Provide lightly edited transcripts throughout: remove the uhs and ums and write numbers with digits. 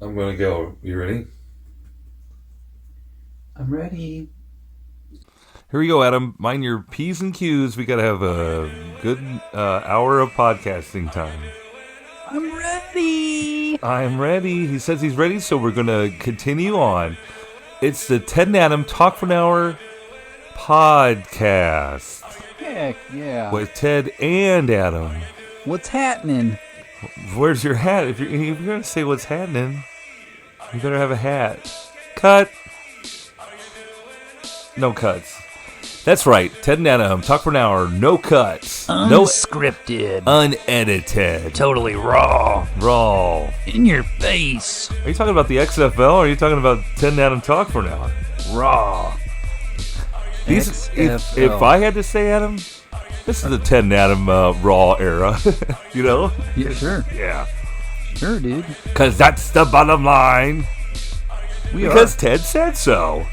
I'm gonna go. You ready? I'm ready. Here we go, Adam. Mind your P's and Q's. We gotta have a good hour of podcasting time. I'm ready. I'm ready. He says he's ready, so we're gonna continue on. It's the Ted and Adam Talk for an Hour podcast Heck yeah. with Ted and Adam. What's happening? Where's your hat? If you're gonna say what's happening, you better have a hat. Cut. No cuts. That's right. Ted and Adam Talk for an Hour. No cuts. Unscripted. Unedited. Totally raw. Raw. In your face. Are you talking about the XFL or are you talking about Ted and Adam Talk for an Hour? Raw. If XFL. I had to say, Adam, this is the Ted and Adam Raw era. You know? Yeah, sure. Yeah. Sure, dude. Because that's the bottom line. Because Ted said so.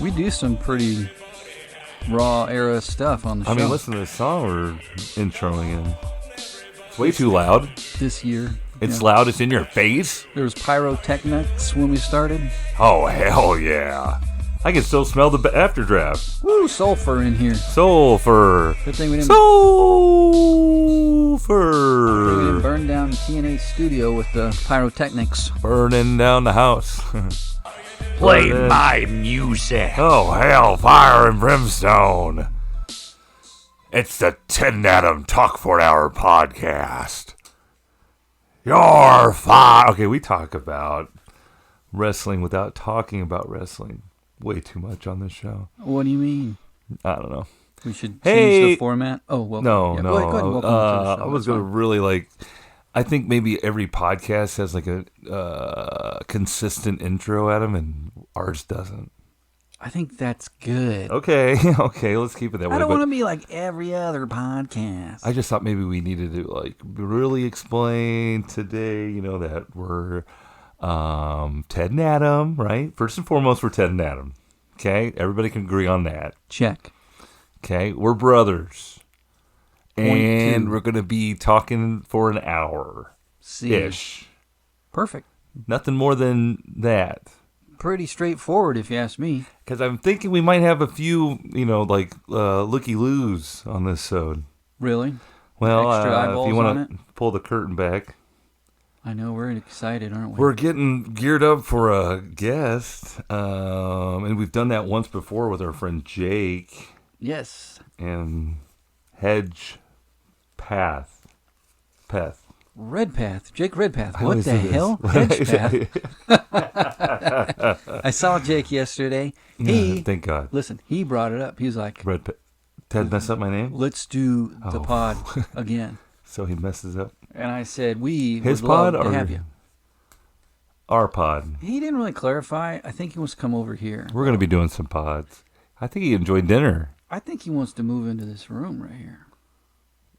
We do some pretty raw era stuff on the show. I mean, listen to this song we're introing in. It's way too loud. This year. It's loud. It's in your face. There was pyrotechnics when we started. Oh, hell yeah. I can still smell the afterdraft. Woo, sulfur in here. Sulfur. Good thing we didn't Sulfur. burn down TNA studio with the pyrotechnics. Burning down the house. Play my music. Oh, hell, fire and brimstone. It's the Ted and Adam Talk for an Hour podcast. You're fine. Okay, we talk about wrestling without talking about wrestling. Way too much on this show. What do you mean? I don't know. We should change Hey. the format. Oh, well. No, yeah, no. Go ahead, welcome to the show. I was That's going to fine. really I think maybe every podcast has like a consistent intro, Adam, and ours doesn't. I think that's good. Okay, okay, let's keep it that way. I don't but want to be like every other podcast. I just thought maybe we needed to really explain today, that we're Ted and Adam, right? First and foremost, we're Ted and Adam. Okay, everybody can agree on that. Check. Okay, we're brothers. Point And two. we're going to be talking for an hour See. ish. Perfect. Nothing more than that. Pretty straightforward, if you ask me. Because I'm thinking we might have a few, looky-loos on this sode. Really? Well, Extra if eyeballs you on want to pull the curtain back. I know, we're excited, aren't we? We're getting geared up for a guest. And we've done that once before with our friend Jake Yes. and Hedge Path. Redpath. Jake Redpath. I What always the do this. hell? Hedgepath. I saw Jake yesterday. Thank God. Listen, he brought it up. He was like, Ted messed up my name? let's do the Oh. pod again. So he messes up And I said, we his would pod love to or have you. our pod? He didn't really clarify. I think he wants to come over here. We're going to be doing some pods. I think he enjoyed dinner. I think he wants to move into this room right here.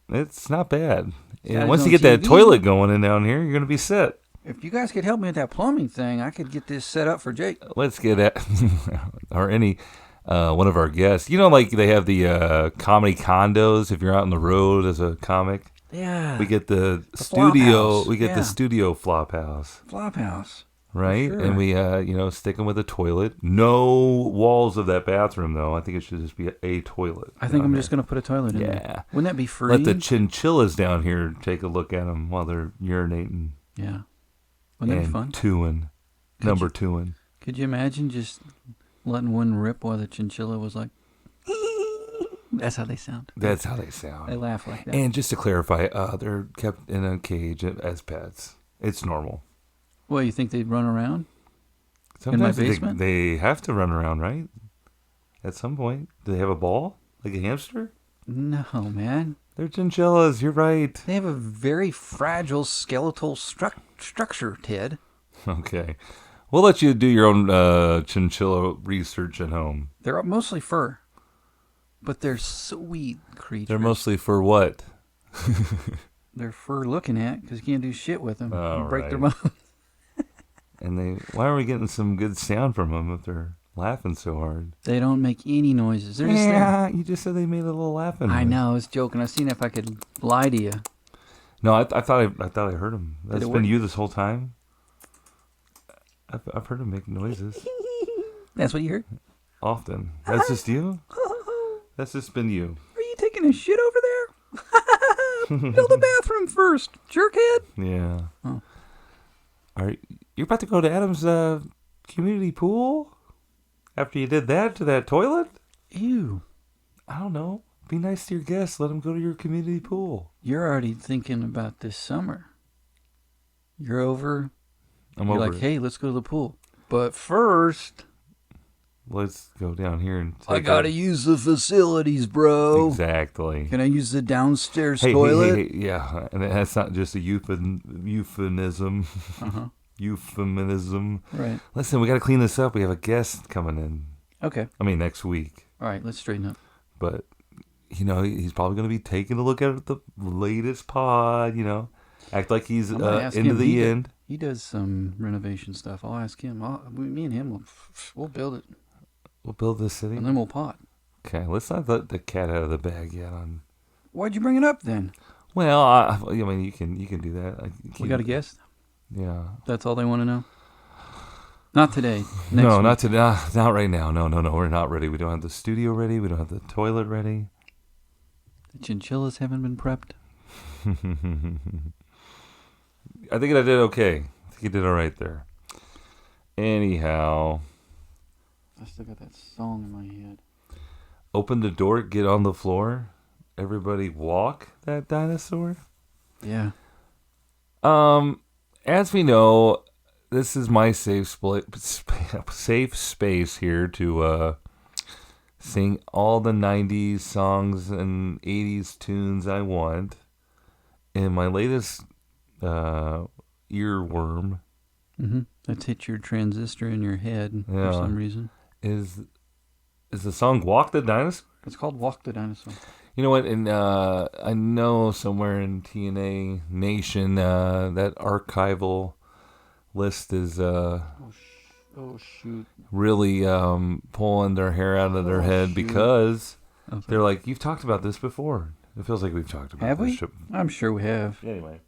It's not bad. got And his once own you get that TV. toilet going in down here, you're going to be set. If you guys could help me with that plumbing thing, I could get this set up for Jake. Let's get at, or any one of our guests. Like they have the comedy condos if you're out on the road as a comic. Yeah. We get the flop studio. house. We get Yeah. the studio flop house. Flophouse. Right? Sure. And we, stick them with a toilet. No walls of that bathroom, though. I think it should just be a toilet. I think down I'm just going to put a toilet in Yeah. there. Wouldn't that be free? Let the chinchillas down here take a look at them while they're urinating Yeah. Wouldn't that be and fun? twoing. Number twoing. Could you imagine just letting one rip while the chinchilla was like, that's how they sound. That's how they They sound. laugh like that. And just to clarify, they're kept in a cage as pets. It's normal. Well, you think they'd run around? Sometimes basement? they have to run around, right? At some point. Do they have a ball? Like a hamster? No, man. They're chinchillas. You're right. They have a very fragile skeletal structure, Ted. Okay. We'll let you do your own chinchilla research at home. They're mostly fur, but they're sweet creatures. They're mostly for what? They're fur looking at because you can't do shit with them. Oh, You break their right. bones. And why are we getting some good sound from them if they're laughing so hard? They don't make any noises. They're just there. You just said they made a little laughing. I noise. know. I was joking. I seen if I could lie to you. No, I thought I heard them. That's it been work? you this whole time. I've heard him make noises That's what you heard? often. That's just you? That's just been you. Are you taking a shit over there? Build a bathroom first, jerkhead. Yeah. Oh. You're about to go to Adam's community pool? After you did that to that toilet? Ew. I don't know. Be nice to your guests. Let them go to your community pool. You're already thinking about this summer. You're over. I'm You're over like, it. hey, let's go to the pool. But first, Let's go down here and I gotta use the facilities, bro. Exactly. Can I use the downstairs Hey, toilet? hey, yeah. And that's not just a euphemism. Uh-huh. Euphemism. Right. Listen, we got to clean this up. We have a guest coming in. Okay. I mean, next week. All right, let's straighten up. But, he's probably going to be taking a look at the latest pod, Act like he's I'm gonna ask into him. the end. He does some renovation stuff. I'll ask him. Me and him, we'll build it, We'll build this city. and then we'll pot. Okay, let's not let the cat out of the bag yet. Why'd you bring it up then? Well, I mean, you can do that. We got a guest? Yeah. That's all they want to know? Not today. Next No, week. not today. Not right now. No. We're not ready. We don't have the studio ready. We don't have the toilet ready. The chinchillas haven't been prepped. I think I did okay. I think you did all right there. Anyhow, I still got that song in my head. open the door, get on the floor. Everybody walk that dinosaur. Yeah. As we know, this is my safe space here to sing all the 90s songs and 80s tunes I want. And my latest earworm That's hit your transistor in your head for Yeah. some reason. is the song Walk the Dinosaur. It's called Walk the Dinosaur. You know what? And I know somewhere in TNA Nation that archival list is Oh, shoot. really pulling their hair out of their head shoot. because Okay. they're like, you've talked about this before. It feels like we've talked about Have this we? shit. I'm sure we have. Anyway.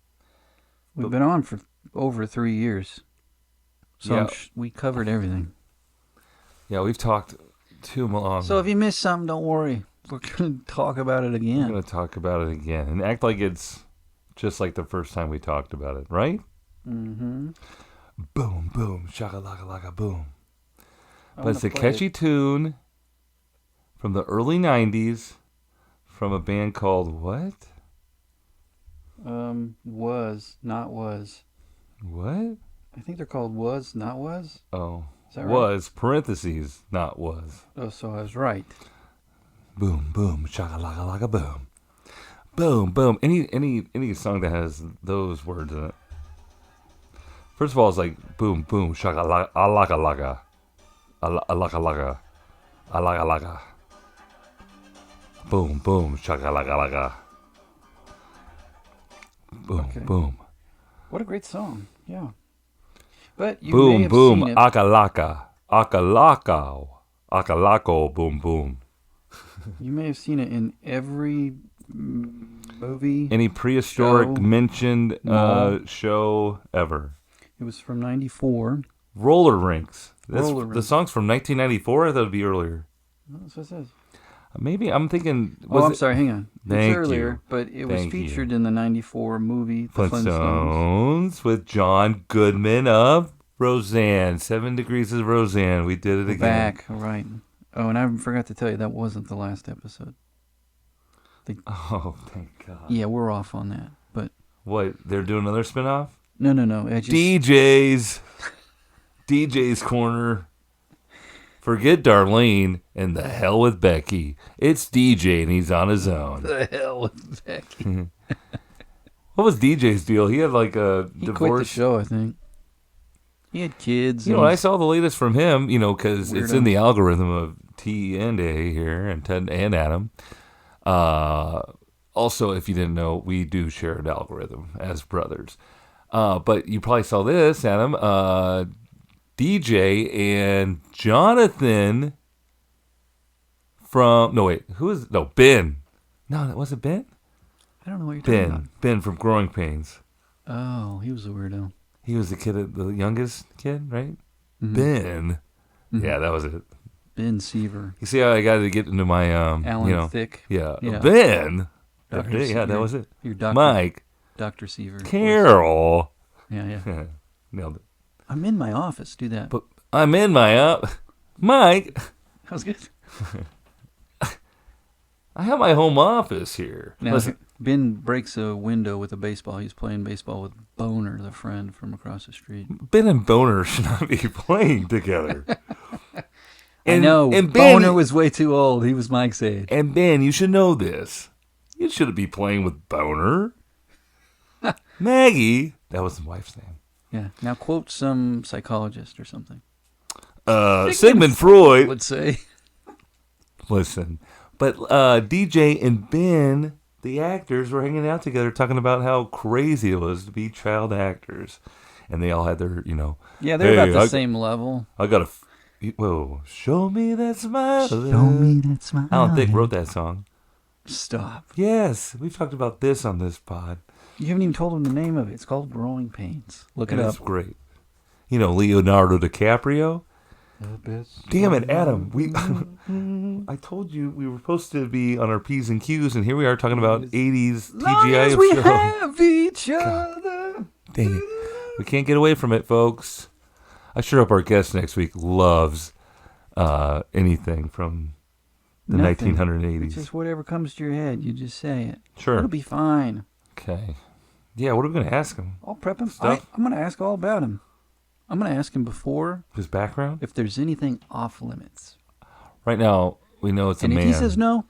We've been on for over 3 years. So Yeah. we covered everything. Yeah, we've talked too long. So if you missed something, don't worry. We're going to talk about it We're again. going to talk about it again and act like it's just like the first time we talked about it, right? Mm-hmm. Boom, boom, shaka-laka-laka, boom. I But it's a wanna play catchy it. tune from the early 90s from a band called what? Was, not was. What? I think they're called Was, not was. Oh. Is that right? Was, parentheses, not was. Oh, so I was right. Boom, boom, shaka-laka-laka, boom. Boom, boom. Any song that has those words in it. First of all, it's like boom, boom, shaka-laka-laka. Alaka-laka. Alaka-laka. Boom, boom, shaka-laka-laka. Boom, Okay. boom. What a great song. Yeah. But you may Boom, have boom, seen it. akalaka. Akalaka. Akalako, boom, boom. You may have seen it in every movie. Any prehistoric Show. mentioned No. show ever. It was from 94. Roller Rinks. Roller The Rinks. song's from 1994. I thought it'd be earlier. That's what it says. Maybe I'm thinking. Oh, I'm sorry. Hang on. Thank It's earlier, you. but it was Thank you. featured in the 94 movie, The Flintstones. Flintstones with John Goodman of Roseanne. 7 Degrees of Roseanne. We did it We're again. back. All right. Oh, and I forgot to tell you, that wasn't the last episode. Oh, thank God. Yeah, we're off on that. But What? They're doing another spinoff? no. I just, DJ's. DJ's Corner. Forget Darlene and the hell with Becky. It's DJ and he's on his own. the hell with Becky. What was DJ's deal? He had like a He divorce. quit the show, I think. He had kids. You know, and I saw the latest from him, because it's Weirdo. in the algorithm of T and A here, and Ted and Adam. Also, if you didn't know, we do share an algorithm as brothers. But you probably saw this, Adam. DJ and Jonathan from... No, wait. Who is... No, Ben. No, was it Ben? I don't know what you're talking about. Ben from Growing Pains. Oh, he was a weirdo. He was the youngest kid, right? Ben. Yeah, that was it. Ben Seaver. You see how I got to get into my, Alan Thicke. Yeah. Yeah. Ben. Dr. Yeah, that was it. Your Dr. Mike. Dr. Seaver. Carol. Yeah. Nailed it. I'm in my office. Do that. But I'm in my Mike. That was good. I have my home office here. Now, Listen, Ben breaks a window with a baseball. He's playing baseball with Boner, the friend from across the street. Ben and Boner should not be playing together. I know. And Ben, Boner was way too old. He was Mike's age. And Ben, you should know this. You shouldn't be playing with Boner. Maggie, that was the wife's name. Yeah. Now quote some psychologist or something. Sigmund Freud Would say. Listen, but DJ and Ben, the actors, were hanging out together talking about how crazy it was to be child actors. And they all had their, Yeah, they're about the I- same level. I got whoa, show me that smile. Show me that smile. Alan Thicke wrote that song. Stop. Yes, we've talked about this on this pod. You haven't even told him the name of it. It's called Growing Pains. Look it And up. it's great. Leonardo DiCaprio. Damn it, Adam. I told you we were supposed to be on our P's and Q's, and here we are talking about 80s TGI we show. have each other. Dang it. We can't get away from it, folks. I sure hope our guest next week loves anything from the Nothing. 1980s. It's just whatever comes to your head. You just say it. Sure. It'll be fine. Okay. Yeah, what are we going to ask him? I'll prep him. Stuff? I'm going to ask all about him. I'm going to ask him before His background? if there's anything off limits. Right now, we know it's And a if man. he says no,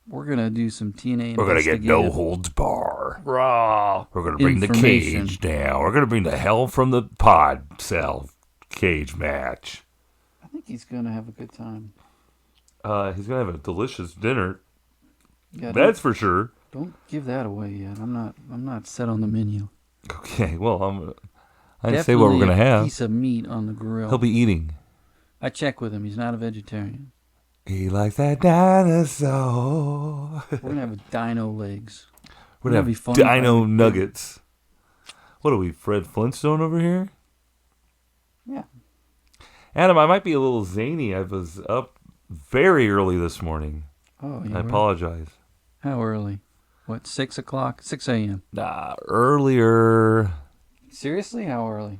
we're going to do some TNA We're going to get no investigative holds bar. raw. We're going to bring the information. cage down. We're going to bring the hell from the pod cell cage match. I think he's going to have a good time. He's going to have a delicious dinner. Yeah, That's for sure. don't give that away yet. I'm not set on the menu. Okay, well, I didn't say what we're going to Definitely a have. piece of meat on the grill. He'll be eating. I checked with him. He's not a vegetarian. He likes that dinosaur. We're going to have dino legs. We're gonna going be to fun. have dino nuggets. What are we, Fred Flintstone over here? Yeah. Adam, I might be a little zany. I was up very early this morning. Oh, yeah. I apologize. How early? What, 6 o'clock? 6 a.m. Earlier. Seriously? How early?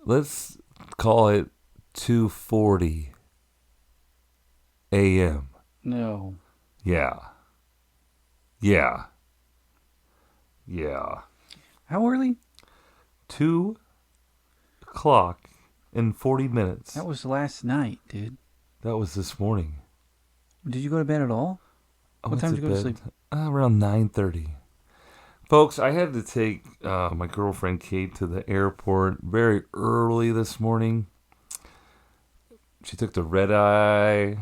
Let's call it 2:40 a.m. No. Yeah. How early? 2 o'clock in 40 minutes. That was last night, dude. That was this morning. Did you go to bed at all? I What went time did you go to bed, sleep? Around 9:30. Folks, I had to take my girlfriend Kate to the airport very early this morning. She took the red eye.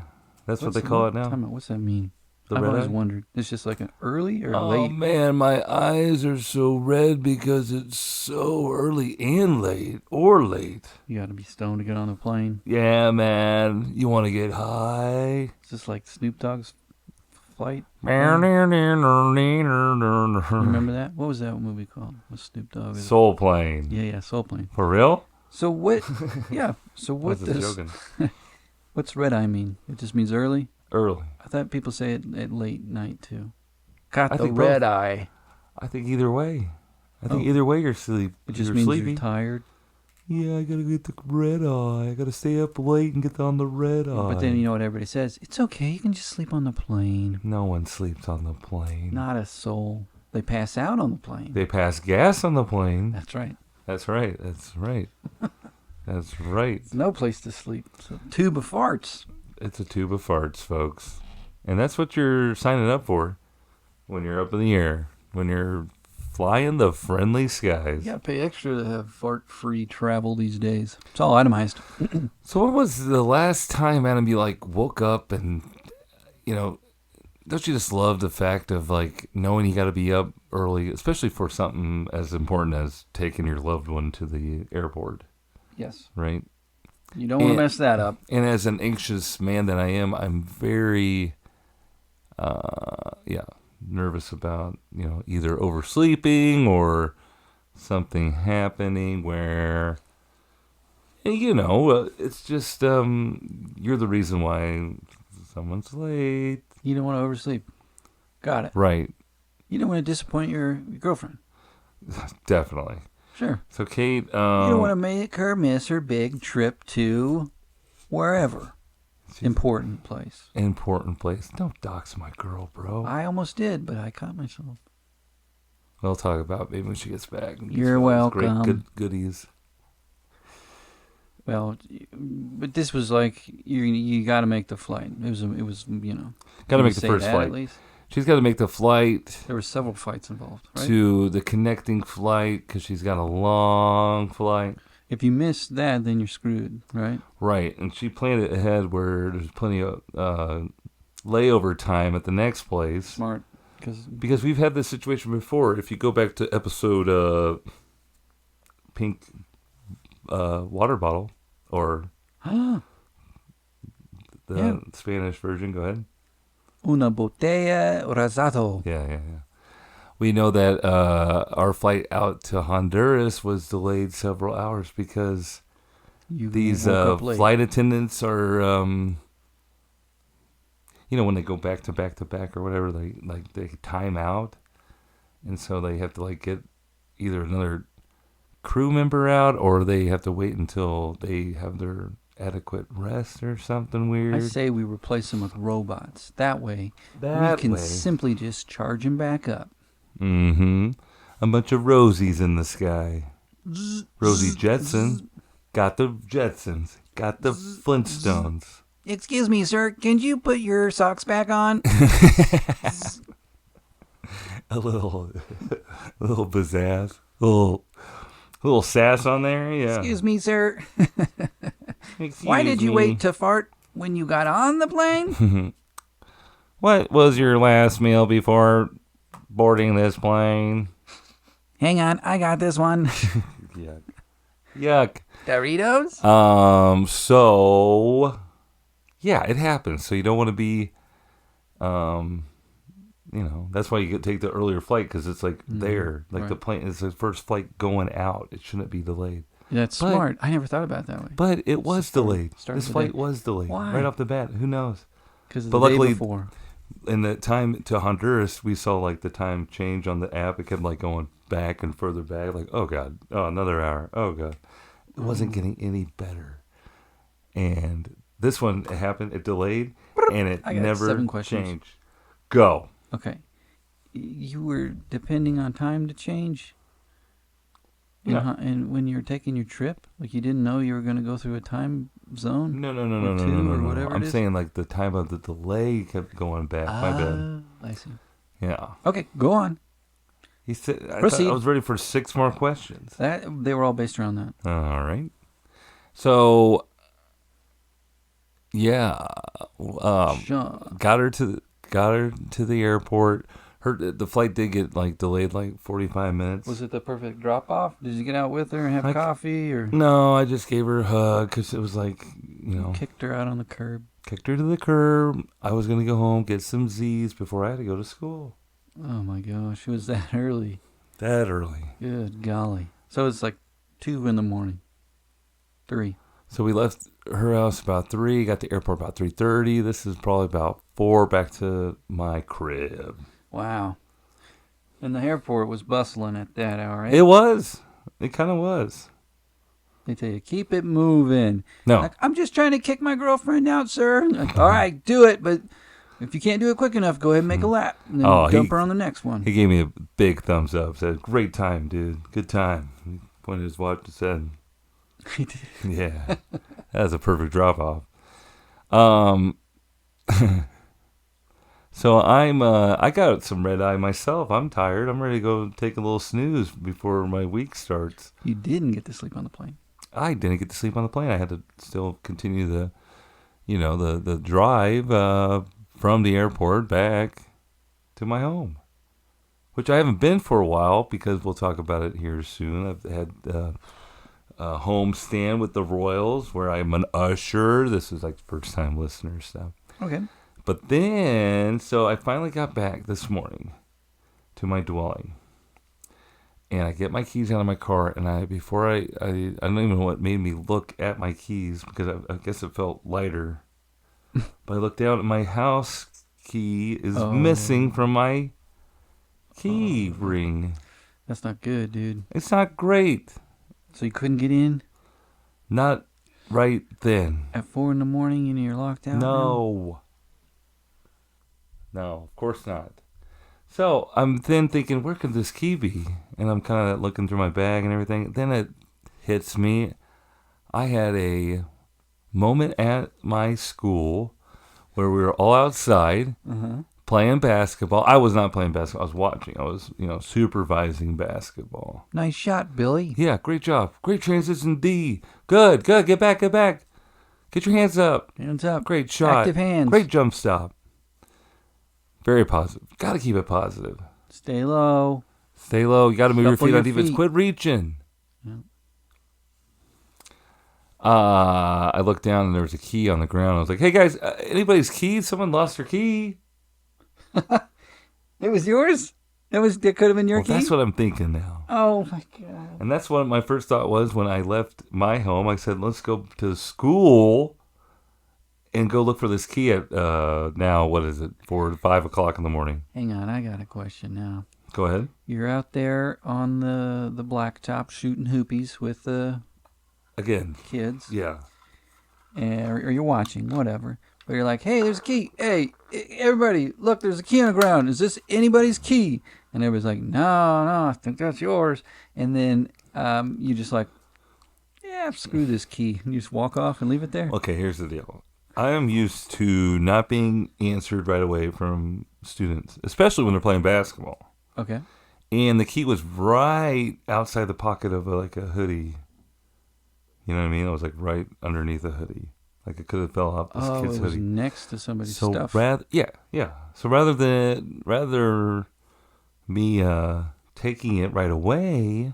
That's what they call it now. Time out. What's that mean? The I've red always eye? wondered. It's just like an early or Oh late? man, my eyes are so red because it's so early and late or late. You got to be stoned to get on the plane. Yeah, man. You want to get high? It's just like Snoop Dogg's flight. Remember Remember that? What was that movie called? With Snoop Dogg? Soul Plane. Yeah, Soul Plane. For real? So what? Yeah. So I what was just does joking. what's red eye mean? It just means early. Early. I thought people say it at late night too. Caught I the think red both. eye. I think either way. I think Oh. either way you're sleep. It just you're means sleepy. you're tired. Yeah, I gotta get the red eye. I gotta stay up late and get on the red eye. But then you know what everybody says? It's okay. You can just sleep on the plane. No one sleeps on the plane. Not a soul. They pass out on the plane. They pass gas on the plane. That's right. That's right. That's right. That's right. It's no place to sleep. So tube of farts. It's a tube of farts, folks. And that's what you're signing up for when you're up in the air, when you're flying the friendly skies. You gotta pay extra to have fart-free travel these days. It's all itemized. So when was the last time, Adam, you woke up and, don't you just love the fact of knowing you got to be up early, especially for something as important as taking your loved one to the airport, Yes. right? You don't want to And- mess that up. And as an anxious man that I am, I'm very, nervous about, either oversleeping or something happening where, it's just you're the reason why someone's late. You don't want to oversleep. Got it. Right. You don't want to disappoint your girlfriend. Definitely. Sure. So Kate, you don't want to make her miss her big trip to wherever. Important place. Important place. Don't dox my girl, bro. I almost did, but I caught myself. We'll talk about maybe when she gets back. You're welcome. Great goodies. Well, but this was like you got to make the flight. It was Got to make the first flight. At least. She's got to make the flight. There were several flights involved, right? To the connecting flight because she's got a long flight. If you miss that, then you're screwed, right? Right, and she planned it ahead where there's plenty of layover time at the next place. Smart. Because we've had this situation before. If you go back to episode Pink Water Bottle, or the Spanish version, go ahead. Una botella rosado. Yeah. We know that our flight out to Honduras was delayed several hours because these flight attendants are, when they go back to back or whatever, they time out, and so they have to get either another crew member out or they have to wait until they have their adequate rest or something weird. I say we replace them with robots. That way, we can simply just charge them back up. Mm-hmm. A bunch of Rosies in the sky. Rosie Jetson got the Jetsons, got the Flintstones. Excuse me, sir. Can you put your socks back on? a little pizzazz, a little sass on there. Yeah. Excuse me, sir. Why did you wait to fart when you got on the plane? What was your last meal before boarding this plane? Hang on, I got this one. Yuck. Doritos? So, yeah, it happens. So you don't want to be, that's why you take the earlier flight because it's there. The plane is the first flight going out. It shouldn't be delayed. That's smart. I never thought about it that way. But it was delayed. This flight was delayed. Why? Right off the bat. Who knows? Because the day before. In the time to Honduras, we saw the time change on the app. It kept going back and further back. Oh God, oh another hour. Oh God, it wasn't getting any better. And this one happened. It delayed, and it never changed. Go. Okay, you were depending on time to change. And when you're taking your trip, you didn't know you were going to go through a time zone? No. Whatever I'm saying the time of the delay kept going back. My bad. I see. Yeah. Okay, go on. He said, Proceed. I was ready for 6 more questions. They were all based around that. All right. So, yeah, got her to the airport. The flight did get delayed 45 minutes. Was it the perfect drop off? Did you get out with her and have coffee or? No, I just gave her a hug because it was kicked her out on the curb. Kicked her to the curb. I was gonna go home, get some Z's before I had to go to school. Oh my gosh, it was that early. That early. Good golly. So it's 2 a.m. 3. So we left her house about 3. Got to the airport about 3:30. This is probably about 4 back to my crib. Wow. And the airport was bustling at that hour, right? It was. It kind of was. They tell you, keep it moving. No. I'm just trying to kick my girlfriend out, sir. All right, do it. But if you can't do it quick enough, go ahead and make a lap. And then dump her on the next one. He gave me a big thumbs up. Said, great time, dude. Good time. He pointed his watch and said, he did. Yeah. That was a perfect drop-off. So I got some red eye myself. I'm tired. I'm ready to go take a little snooze before my week starts. You didn't get to sleep on the plane. I didn't get to sleep on the plane. I had to still continue the drive from the airport back to my home, which I haven't been for a while because we'll talk about it here soon. I've had a home stand with the Royals where I'm an usher. This is first time listener stuff. Okay. But then, so I finally got back this morning to my dwelling. And I get my keys out of my car, and I don't even know what made me look at my keys, because I guess it felt lighter. But I looked down, and my house key is missing from my key ring. That's not good, dude. It's not great. So you couldn't get in? Not right then. At 4 a.m. and you're locked out? No. No, of course not. So I'm then thinking, where could this key be? And I'm kind of looking through my bag and everything. Then it hits me. I had a moment at my school where we were all outside playing basketball. I was not playing basketball. I was watching. I was, supervising basketball. Nice shot, Billy. Yeah, great job. Great transition D. Good. Get back. Get your hands up. Hands up. Great shot. Active hands. Great jump stop. Very positive. Got to keep it positive. Stay low. You got to move your feet on defense. feet. Quit reaching. Yeah. I looked down and there was a key on the ground. I was like, hey guys, anybody's key? Someone lost their key. It was yours? That could have been your key? That's what I'm thinking now. Oh my God. And that's what my first thought was when I left my home. I said, let's go to school and go look for this key at, now, what is it, 4 to 5 o'clock in the morning. Hang on, I got a question now. Go ahead. You're out there on the blacktop shooting hoopies with the kids. Yeah. Or you're watching, whatever. But you're like, hey, there's a key. Hey, everybody, look, there's a key on the ground. Is this anybody's key? And everybody's like, no, I think that's yours. And then you just like, yeah, screw this key. And you just walk off and leave it there? Okay, here's the deal. I am used to not being answered right away from students, especially when they're playing basketball. Okay. And the key was right outside the pocket of a hoodie. You know what I mean? It was like right underneath a hoodie. Like it could have fell off this kid's it was hoodie. next to somebody's So stuff. So rather me taking it right away,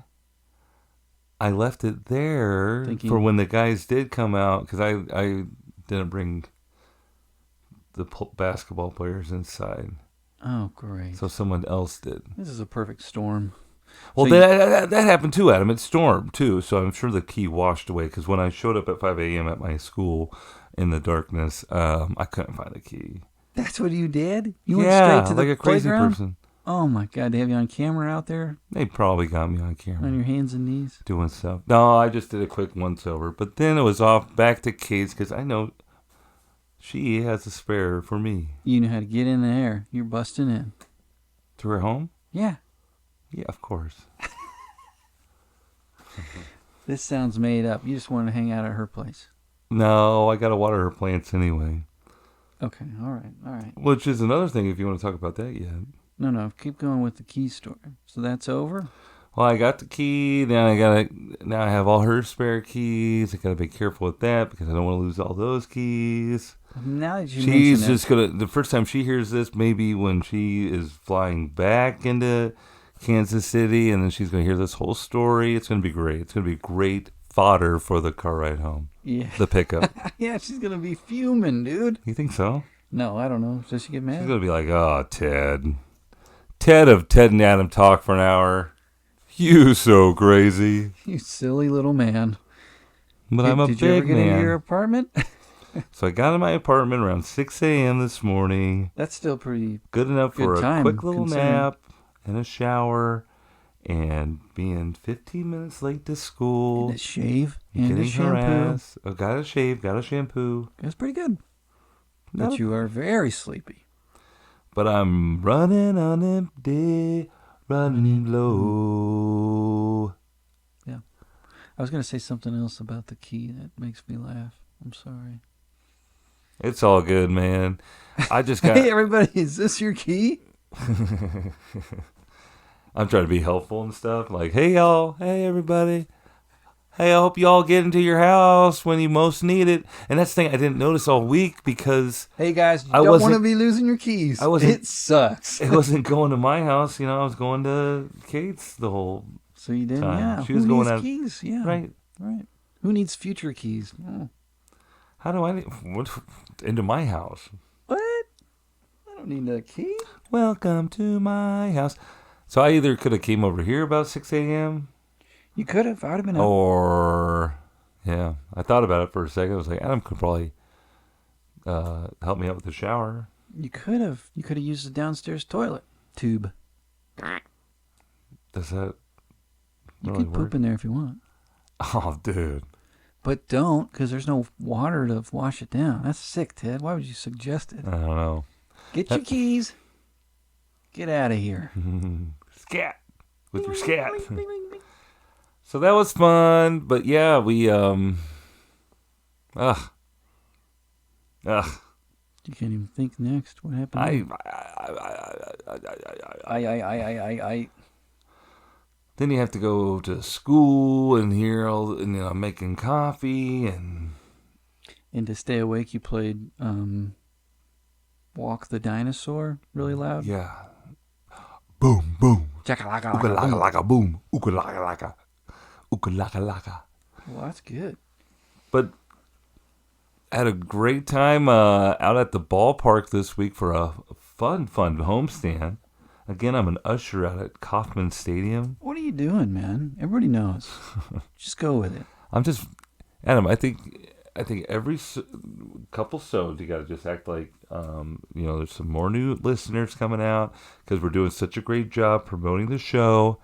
I left it there for when the guys did come out, because I didn't bring the basketball players inside. Oh, great. So someone else did. This is a perfect storm. Well, that happened too, Adam. It stormed too, so I'm sure the key washed away, because when I showed up at 5 a.m. at my school in the darkness, I couldn't find the key. That's what you did? You went straight to the like a crazy playground? person. Oh, my God. They have you on camera out there? They probably got me on camera. On your hands and knees? Doing stuff. No, I just did a quick once-over. But then it was off back to Kate's, because I know she has a spare for me. You know how to get in there. You're busting in. To her home? Yeah. Yeah, of course. This sounds made up. You just want to hang out at her place. No, I got to water her plants anyway. Okay, all right. Which is another thing, if you want to talk about that yet. No, keep going with the key story. So that's over? Well, I got the key. Now I have all her spare keys. I gotta be careful with that, because I don't want to lose all those keys. Now that you She's mention just gonna. The first time she hears this, maybe when she is flying back into Kansas City, and then she's gonna hear this whole story. It's gonna be great. It's gonna be great fodder for the car ride home. Yeah. The pickup. Yeah, she's gonna be fuming, dude. You think so? No, I don't know. Does she get mad? She's gonna be like, "Oh, Ted of Ted and Adam talk for an hour. You so crazy. You silly little man." But I'm a big man. Did you ever get into your apartment? So I got in my apartment around 6 a.m. this morning. That's still pretty good enough for a quick little considering. nap and a shower, and being 15 minutes late to school. And a shave and getting a shampoo. harassed. I got a shave, got a shampoo. That's pretty good. But you are very sleepy. But I'm running on empty, running low. Yeah. I was going to say something else about the key that makes me laugh. I'm sorry. It's all good, man. I just got... Hey, everybody, is this your key? I'm trying to be helpful and stuff. Like, hey, y'all. Hey, everybody. Hey, I hope y'all get into your house when you most need it. And that's the thing I didn't notice all week, because... Hey, guys, you don't want to be losing your keys. It sucks. It wasn't going to my house. I was going to Kate's the whole So you didn't, time. yeah. She was going out... keys? Yeah. Right. Who needs future keys? Oh. How do I... into my house? What? I don't need a key. Welcome to my house. So I either could have came over here about 6 a.m. You could have. I would have been up. or, yeah, I thought about it for a second. I was like, Adam could probably help me out with the shower. You could have. You could have used the downstairs toilet tube. Does that You really can work? poop in there if you want. Oh, dude. But don't, because there's no water to wash it down. That's sick, Ted. Why would you suggest it? I don't know. Get your keys. Get out of here. Scat. With your scat. So that was fun. But yeah, we, ugh. You can't even think next. What happened? I. Then you have to go to school and hear all, and making coffee and. And to stay awake, you played Walk the Dinosaur really loud. Yeah. Boom, boom. Chakalaka. Ooka-laka, laka, boom. Ooka-laka, laka. Ooka-laka, laka. Well, that's good. But had a great time out at the ballpark this week for a fun homestand. Again, I'm an usher out at Kauffman Stadium. What are you doing, man? Everybody knows. Just go with it. I'm just, Adam, I think every couple shows you got to just act like, there's some more new listeners coming out because we're doing such a great job promoting the show,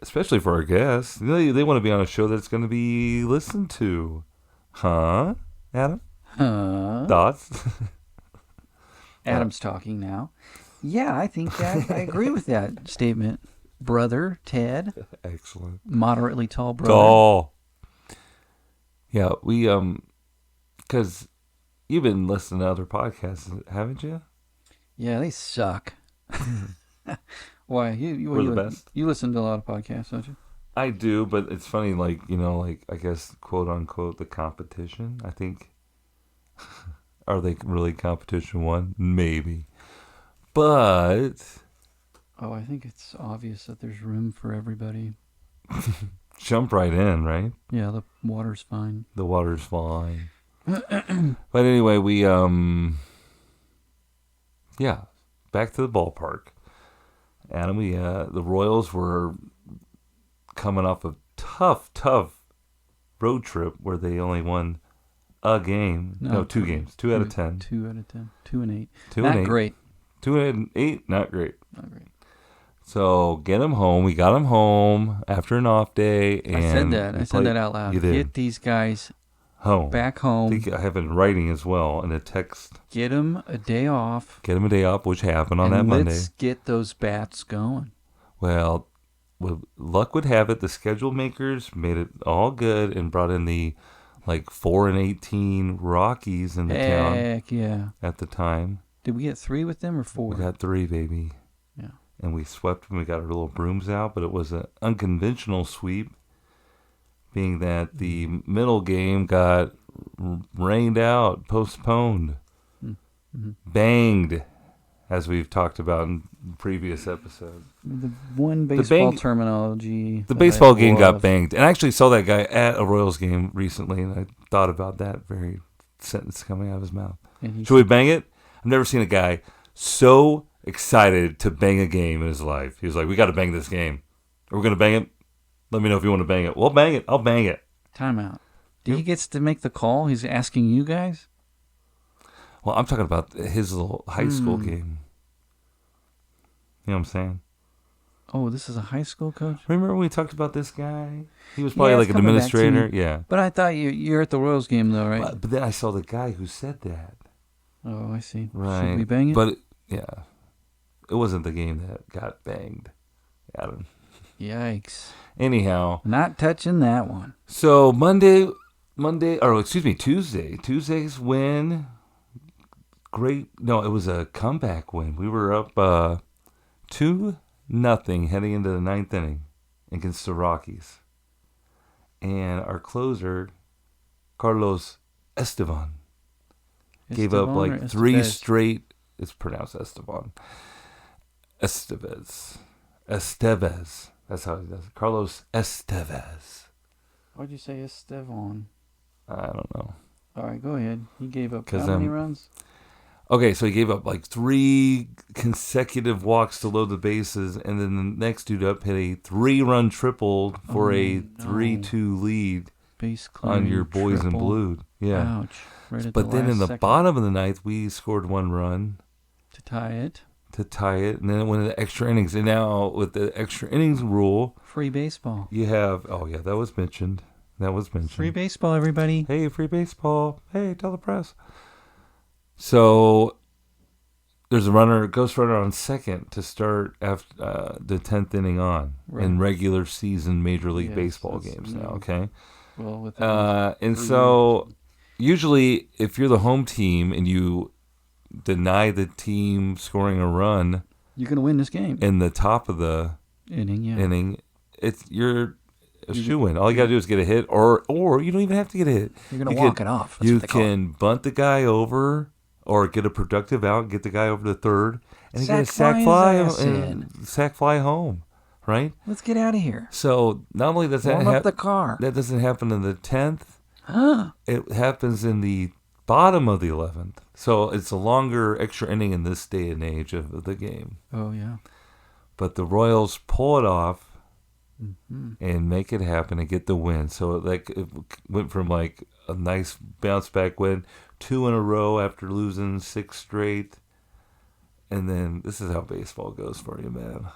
especially for our guests. They want to be on a show that's going to be listened to. Huh, Adam? Huh? Thoughts? Adam's talking now. Yeah, I think I agree with that statement. Brother Ted, Excellent. moderately tall brother. Tall. Yeah, we, because you've been listening to other podcasts, haven't you? Yeah, they suck. Why? We're the best. You listen to a lot of podcasts, don't you? I do, but it's funny, I guess, quote unquote, the competition. I think, are they really competition one? Maybe. But. Oh, I think it's obvious that there's room for everybody. Jump right in, right? Yeah, the water's fine. The water's fine. But anyway, we, back to the ballpark. Adam, the Royals were coming off a tough road trip where they only won a game. No, two games. 2 out of 10. 2 out of 10. 2 and 8. 2 Not and 8. great. 2 and 8, not great. Not great. So get him home. We got him home after an off day. And I said that out loud. You did. Get these guys home. back home. I think I have it in writing as well in a text. Get them a day off. Get him a day off, which happened on that Monday. Let's get those bats going. Well, luck would have it, the schedule makers made it all good and brought in the 4-18 Rockies in the town. Heck yeah. At the time. Did we get 3 with them or 4? We got 3, baby. Yeah. And we swept them. We got our little brooms out, but it was an unconventional sweep, being that the middle game got rained out, postponed, banged, as we've talked about in previous episodes. The one baseball terminology. The baseball game got banged. And I actually saw that guy at a Royals game recently, and I thought about that very sentence coming out of his mouth. Should we bang it? I've never seen a guy so excited to bang a game in his life. He was like, we got to bang this game. Are we going to bang it? Let me know if you want to bang it. We'll bang it. I'll bang it. Timeout. He gets to make the call? He's asking you guys? Well, I'm talking about his little high school game. You know what I'm saying? Oh, this is a high school coach? Remember when we talked about this guy? He was probably an administrator. Yeah. But I thought you're at the Royals game, though, right? But then I saw the guy who said that. Oh, I see. Right. Should we bang it? But, it wasn't the game that got banged. Adam. Yikes. Anyhow. Not touching that one. So, Tuesday's win. Great. No, it was a comeback win. We were up 2-0 heading into the 9th inning against the Rockies. And our closer, Carlos Estevan, gave up 3 straight. It's pronounced Estevan. Estevez. That's how he does it. Carlos Estevez. Why'd you say Estevan? I don't know. All right, go ahead. He gave up how many runs? Okay, so he gave up like 3 consecutive walks to load the bases, and then the next dude up hit a 3-run triple for a 3-2 lead Base on your clearing boys in triple. blue. Yeah. Ouch. Right at But the then in last the second bottom of the ninth, we scored 1 run to tie it. to tie it, and then it went into extra innings. And now with the extra innings rule, Free baseball. you have that was mentioned. That was mentioned. Free baseball, everybody. Hey, free baseball. Hey, tell the press. So there's a ghost runner on second to start after the 10th inning on in regular season Major League Baseball games now. Okay. Well, with and so usually if you're the home team and you deny the team scoring a run, you're gonna win this game in the top of the inning. You're a shoo-in. All you got to do is get a hit, or you don't even have to get a hit. You're going to walk it off. That's you what they call can bunt the guy over, or get a productive out, get the guy over to third, and get a sack fly home, right? Let's get out of here. So not only does that warm up the car, that doesn't happen in the 10th. It happens in the bottom of the 11th. So it's a longer extra inning in this day and age of the game. Oh yeah. But the Royals pull it off. And make it happen and get the win. So it went from like a nice bounce back win, 2 in a row after losing 6 straight, and then this is how baseball goes for you, man.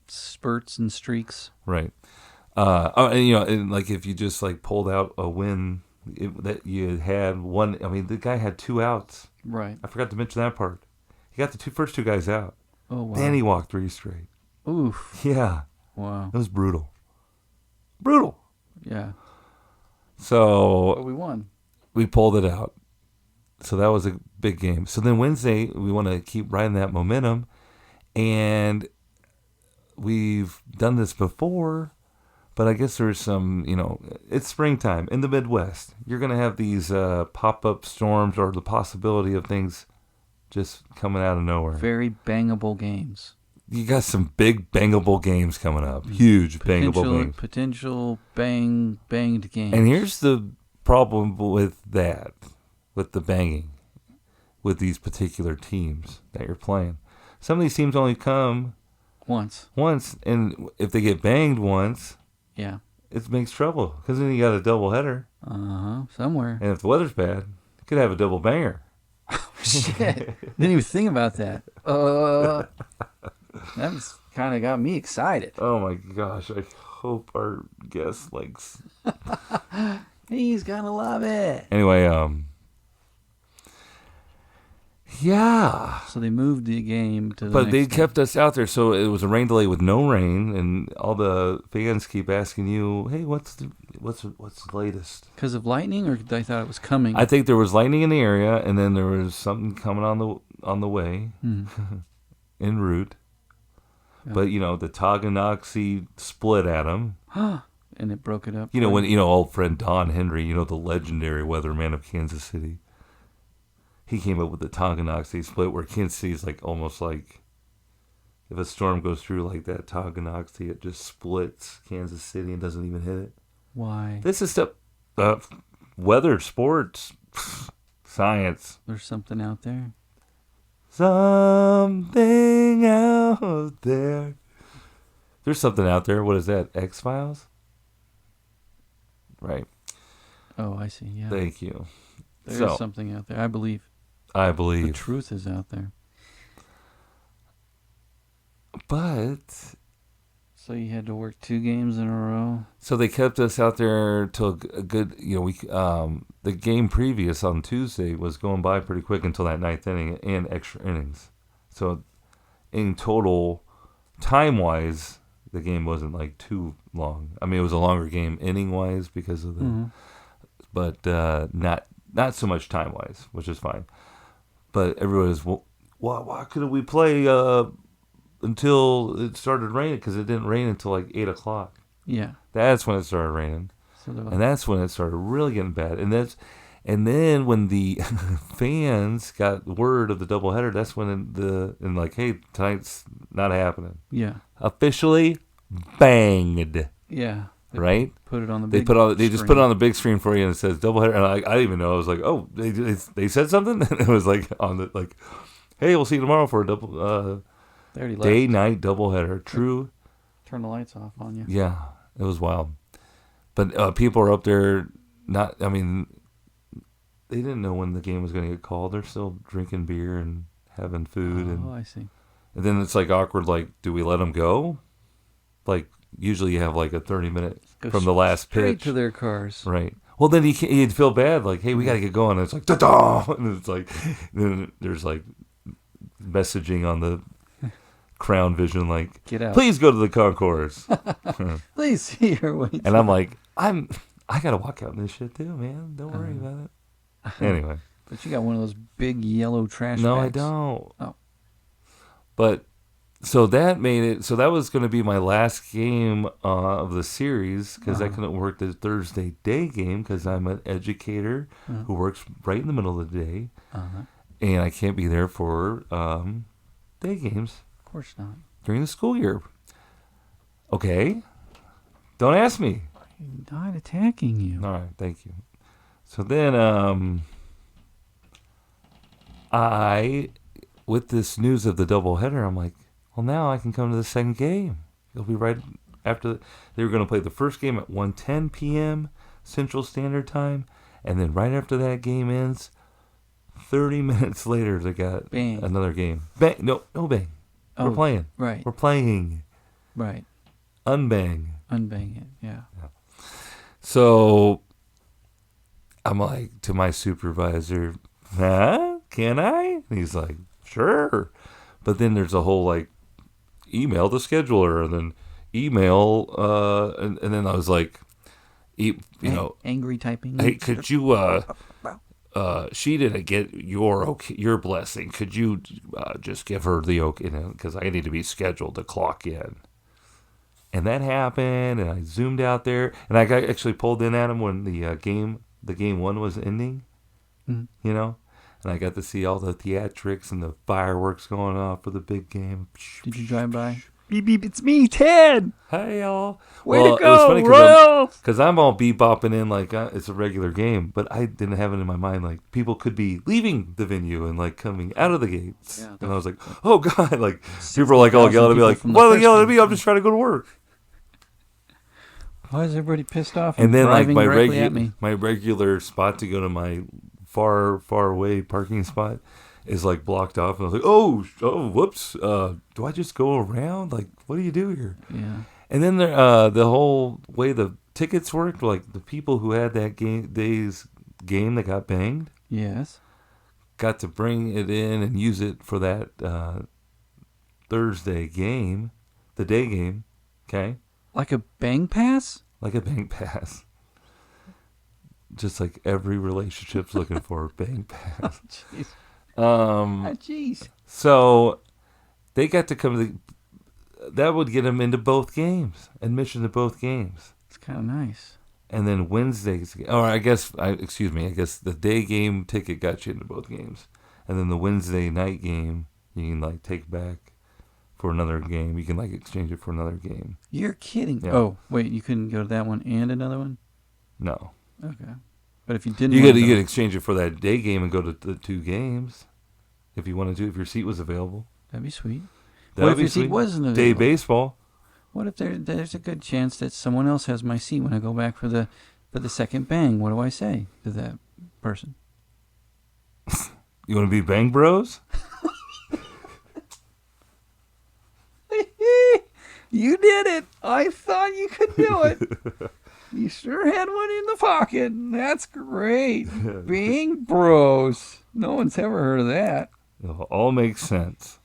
Spurts and streaks. Right. And like if you just like pulled out a win that you had one. I mean, the guy had 2 outs. Right. I forgot to mention that part. He got the first 2 guys out. Oh wow. Then he walked 3 straight. Oof. Yeah. Wow. It was brutal. Brutal. Yeah. So we won. We pulled it out. So that was a big game. So then Wednesday, we want to keep riding that momentum. And we've done this before, but I guess there's some, it's springtime in the Midwest. You're going to have these pop-up storms or the possibility of things just coming out of nowhere. Very bangable games. You got some big bangable games coming up. Huge bangable games. Potential banged games. And here's the problem with that, with the banging, with these particular teams that you're playing. Some of these teams only come once, and if they get banged once, it makes trouble, because then you got a double header. Somewhere. And if the weather's bad, you could have a double banger. Shit. Didn't even think about that. That's kind of got me excited. Oh my gosh, I hope our guest likes. He's gonna love it. Anyway, yeah. So they moved the game to the But they next kept us out there, so it was a rain delay with no rain, and all the fans keep asking you, "Hey, what's the latest?" Because of lightning, or they thought it was coming? I think there was lightning in the area, and then there was something coming on the way, en route. Yeah. But the Tonganoxie split at them. And it broke it up. When old friend Don Henry, the legendary weatherman of Kansas City, he came up with the Tonganoxie split, where Kansas City is like almost like if a storm goes through like that Tonganoxie, it just splits Kansas City and doesn't even hit it. Why? This is stuff, weather, sports, science. There's something out there. Something out there. There's something out there. What is that? X-Files? Right. Oh, I see. Yeah. Thank you. There's something out there. I believe. The truth is out there. But so you had to work 2 games in a row. So they kept us out there till a good. The game previous on Tuesday was going by pretty quick until that 9th inning and extra innings. So in total, time-wise, the game wasn't like too long. I mean, it was a longer game inning-wise because of the, but not so much time-wise, which is fine. But everyone was, why couldn't we play until it started raining? Because it didn't rain until like 8 o'clock. Yeah. That's when it started raining. And that's when it started really getting bad. And then when the fans got word of the doubleheader, that's when hey, tonight's not happening. Yeah. Officially banged. Yeah. right? Put it on the They big they just put it on the big screen for you, and it says doubleheader. And I didn't even know. I was like, oh, they said something. And it was like on the like, hey, we'll see you tomorrow for a double day night doubleheader. True. Turn the lights off on you. Yeah, it was wild. But people are up there. Not. I mean, they didn't know when the game was going to get called. They're still drinking beer and having food. Oh, I see. And then it's like awkward. Like, do we let them go? Like, usually you have like a 30-minute from the last straight pitch to their cars. Right. Well, then he'd feel bad. Like, hey, we got to get going. And it's like, da-da! And it's like, then there's like messaging on the Crown Vision, like, get out. Please go to the concourse. Please see your way. And I'm like, I got to walk out in this shit too, man. Don't worry about it. Anyway. But you got one of those big yellow trash No, bags. I don't. Oh. But so that made it. So that was going to be my last game of the series because I couldn't work the Thursday day game because I'm an educator who works right in the middle of the day, and I can't be there for day games. Of course not. During the school year. Okay. Don't ask me. I'm not attacking you. All right. Thank you. So then, with this news of the doubleheader, I'm like, well, now I can come to the second game. It'll be right after they were going to play the first game at 1:10 p.m. Central Standard Time, and then right after that game ends, 30 minutes later, they got bang. Another game. Bang! No bang. We're playing. Right. We're playing. Right. Unbang. Unbang it. Yeah. So I'm like to my supervisor, huh? Can I? And he's like, sure. But then there's a whole like email the scheduler and then email and then I was like, you know, angry typing. Hey, could you she didn't get your blessing. Could you just give her the okay? Because I need to be scheduled to clock in. And that happened, and I zoomed out there, and I actually pulled in at him when the game one was ending, you know, and I got to see all the theatrics and the fireworks going off for the big game. Did you drive by? Beep beep! It's me, Ted. Hey y'all! Way to go, Royals! Because I'm all bebopping in like it's a regular game, but I didn't have it in my mind like people could be leaving the venue and like coming out of the gates, and I was like, oh god! Like people are like all yelling at me like, why are they yelling at me? I'm just trying to go to work. Why is everybody pissed off? And then like my my regular spot to go to my far away parking spot is like blocked off, and I was like, oh, whoops! Do I just go around? Like, what do you do here? Yeah. And then the whole way the tickets worked, like the people who had that day's game that got banged, yes, got to bring it in and use it for that Thursday game, the day game. Okay. Like a bang pass? Like a bang pass. Just like every relationship's looking for a bang pass. Jeez. So they got to come that would get them into both games, admission to both games. It's kind of nice. And then Wednesdays, or I guess the day game ticket got you into both games. And then the Wednesday night game, you can like take back for another game. You can like exchange it for another game. You're kidding. Yeah. Oh, wait, you couldn't go to that one and another one? No. Okay. But if you didn't, you could exchange it for that day game and go to the two games if you wanted to, if your seat was available. That'd be sweet. What if your seat wasn't available? Day baseball. What if there's a good chance that someone else has my seat when I go back for the second bang? What do I say to that person? You want to be Bang Bros? You did it. I thought you could do it. You sure had one in the pocket. That's great. Bang Bros. No one's ever heard of that. It all makes sense.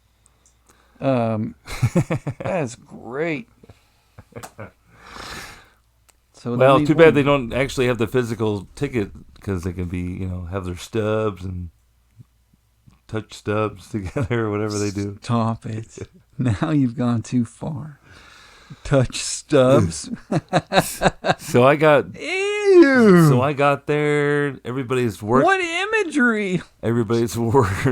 That's great. So well, too bad they don't actually have the physical ticket because they can be, have their stubs and touch stubs together or whatever they do. Stop it. Now you've gone too far. Touch stubs. So I got. Ew. So I got there. Everybody's worked. What imagery? Everybody's worked.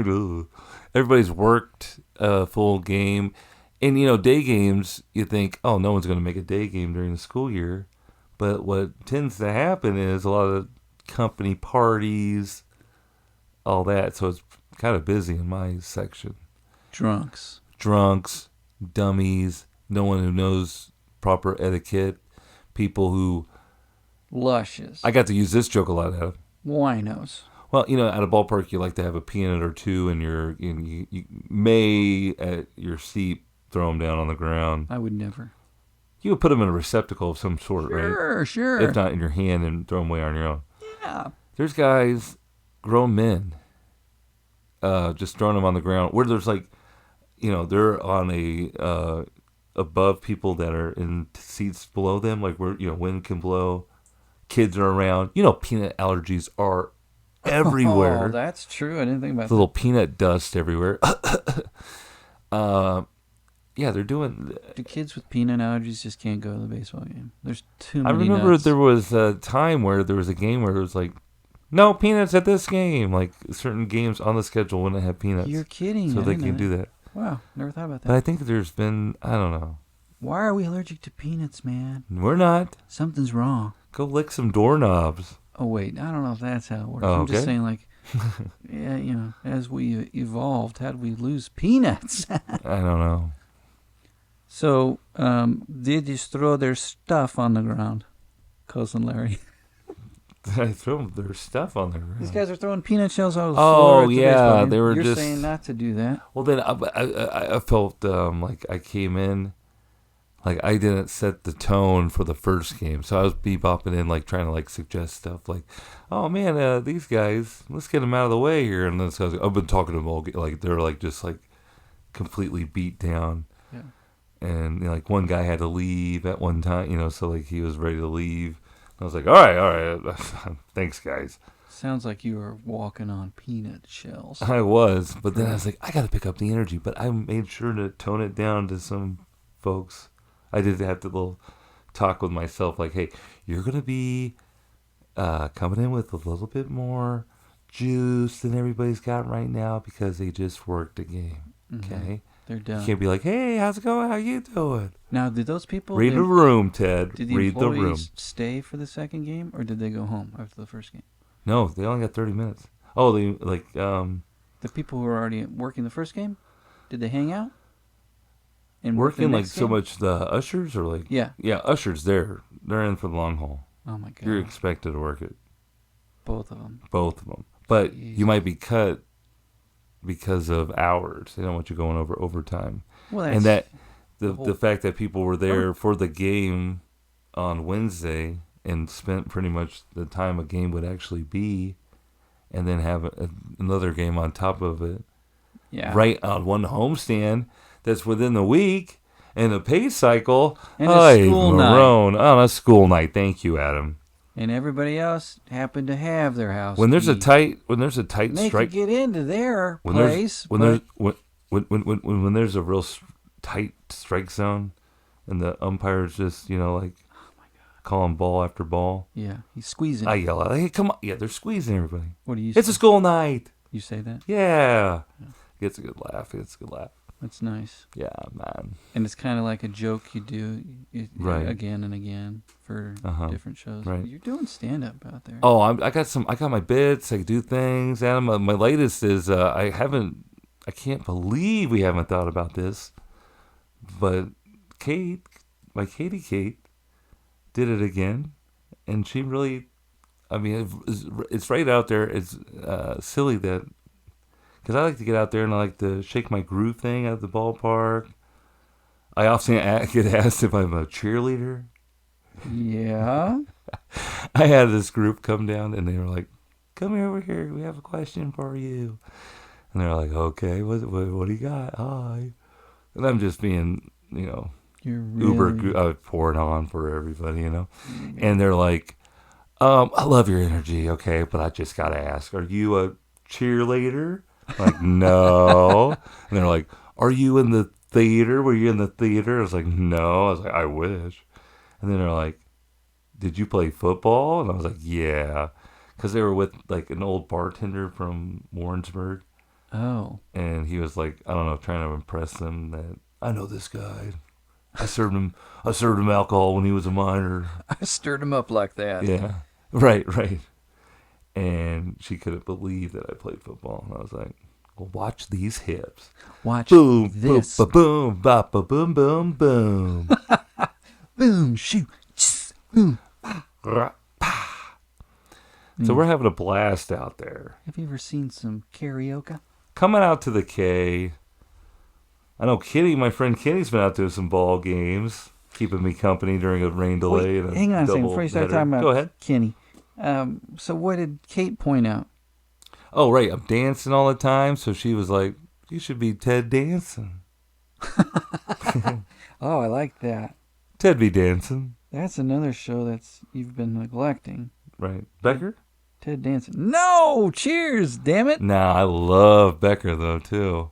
Everybody's worked a full game, and day games. You think, oh, no one's going to make a day game during the school year, But what tends to happen is a lot of company parties, all that. So it's kind of busy in my section. Drunks. Drunks, dummies, no one who knows proper etiquette, people who... Luscious. I got to use this joke a lot, Adam. Winos. Well, at a ballpark, you like to have a peanut or two, and you may, at your seat, throw them down on the ground. I would never. You would put them in a receptacle of some sort, right? Sure. If not in your hand, and throw them away on your own. Yeah. There's guys, grown men, just throwing them on the ground, where there's like, they're on a, above people that are in seats below them, like where, wind can blow, kids are around. Peanut allergies are everywhere. Oh, that's true. I didn't think about Little peanut dust everywhere. Yeah, they're doing... The kids with peanut allergies just can't go to the baseball game. There's too I many remember nuts. there was a time where there was a game where it was like, no peanuts at this game. Like, certain games on the schedule wouldn't have peanuts. You're kidding. So they can do that. Wow, never thought about that. But I think there's been, I don't know. Why are we allergic to peanuts, man? We're not. Something's wrong. Go lick some doorknobs. Oh, wait. I don't know if that's how it works. Oh, I'm okay. just saying, like, yeah, as we evolved, how did we lose peanuts? I don't know. So, they just throw their stuff on the ground, Cousin Larry. I throw their stuff on there. These guys are throwing peanut shells on the floor. Oh, at the yeah, baseball game. they were You're just... saying not to do that. Well, then I felt like I came in, like I didn't set the tone for the first game. So I was bebopping in, like trying to like suggest stuff like, oh man, these guys, let's get them out of the way here. And then so I've been talking to them all, like they're like just like completely beat down. Yeah. And like one guy had to leave at one time, so like he was ready to leave. I was like, all right, thanks guys. Sounds like you were walking on peanut shells. I was, but then I was like, I got to pick up the energy. But I made sure to tone it down to some folks. I did have to little talk with myself, like, hey, you're going to be coming in with a little bit more juice than everybody's got right now because they just worked a game, okay? They're done. You can't be like, hey, how's it going? How you doing? Now, did those people... Read the room, Ted. Did the Read the room. employees stay for the second game, or did they go home after the first game? No, they only got 30 minutes. Oh, they, like... The people who were already working the first game, did they hang out? And working like next so game? much the ushers or like... Yeah. Yeah, ushers, they're in for the long haul. Oh, my God. You're expected to work it. Both of them. Both of them. But Jeez. you might be cut because of hours. They don't want you going over overtime. Well, And that the whole- the fact that people were there for the game on Wednesday and spent pretty much the time a game would actually be, and then have another game on top of it, yeah. right on one homestand that's within the week and a pay cycle. And a school night. Marone. On a school night. Thank you, Adam. And everybody else happened to have their house When there's a key. tight They strike, could get into their when place. there's when there's a real tight strike zone, and the umpires just like calling ball after ball, yeah, he's squeezing. I yell out, "Hey, come on!" Yeah, they're squeezing everybody. What do you It's say? a school night. You say that? Yeah, gets a good laugh. That's nice. Yeah, man. And it's kind of like a joke you do Right. again and again for different shows. Right. You're doing stand-up out there. Oh, I got my bits. I do things. Adam, my latest is I can't believe we haven't thought about this, but Katie Kate did it again, and she really, I mean, it's right out there. It's silly that, because I like to get out there and I like to shake my groove thing at the ballpark. I often get asked if I'm a cheerleader. Yeah. I had this group come down and they were like, "Come here, over here. We have a question for you." And they're like, "Okay, what do you got?" Hi. And I'm just being, You're uber really... pouring on for everybody, And they're like, "I love your energy, okay, but I just gotta ask, are you a cheerleader?" I'm like, "No." And they're like, "Are you in the theater? Were you in the theater?" I was like, "No." I was like, "I wish." And then they're like, "Did you play football?" And I was like, "Yeah." Because they were with like an old bartender from Warrensburg. Oh. And he was like, I don't know, trying to impress them that I know this guy. I served him alcohol when he was a minor. I stirred him up like that. Yeah, right. And she couldn't believe that I played football. And I was like, well, watch these hips. Watch Boom, this. boom, boom, ba, ba, boom, boom, boom. Boom, shoot, boom. Rah, pa. So we're having a blast out there. Have you ever seen some karaoke? Coming out to the K. I know Kenny, my friend Kenny's been out to some ball games, keeping me company during a rain delay. Wait, hang on a second before you start talking about Go ahead. Kenny. So what did Kate point out? Oh, right. I'm dancing all the time. So she was like, you should be Ted Danson. Oh, I like that. Ted be dancing. That's another show that's you've been neglecting. Right. Becker? Ted Danson. No! Cheers, damn it! Nah, I love Becker, though, too.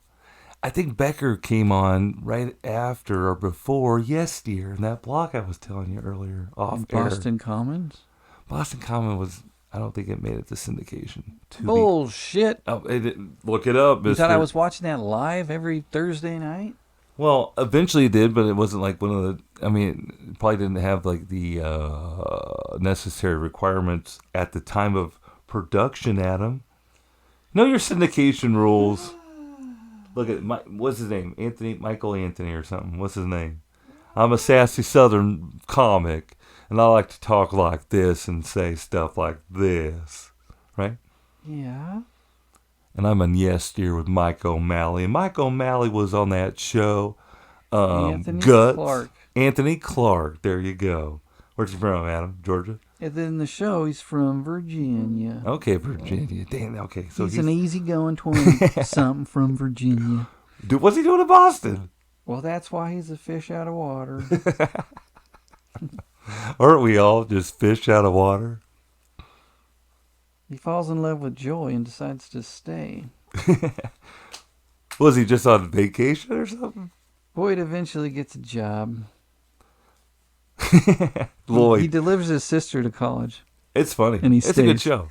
I think Becker came on right after or before Yes Dear in that block I was telling you earlier off air. Boston Commons? Boston Common was, I don't think it made it to syndication. Bullshit. Look it up, You mister. thought I was watching that live every Thursday night? Well, eventually it did, but it wasn't like one of the, I mean, it probably didn't have like the necessary requirements at the time of production, Adam. Know your syndication rules. Look at, what's his name? Michael Anthony or something. What's his name? I'm a sassy Southern comic, and I like to talk like this and say stuff like this, right? Yeah. And I'm on Yes Dear with Mike O'Malley. And Mike O'Malley was on that show, Anthony Guts. Clark. Anthony Clark. There you go. Where's he from, Adam? Georgia? And then the show, he's from Virginia. Okay, Virginia. Damn, okay. So He's an easygoing 20-something from Virginia. Dude, what's he doing in Boston? Well, that's why he's a fish out of water. Aren't we all just fish out of water? He falls in love with Joy and decides to stay. Was he just on vacation or something? Boyd eventually gets a job. Lloyd. He delivers his sister to college. It's funny. And he it's a good stays. show.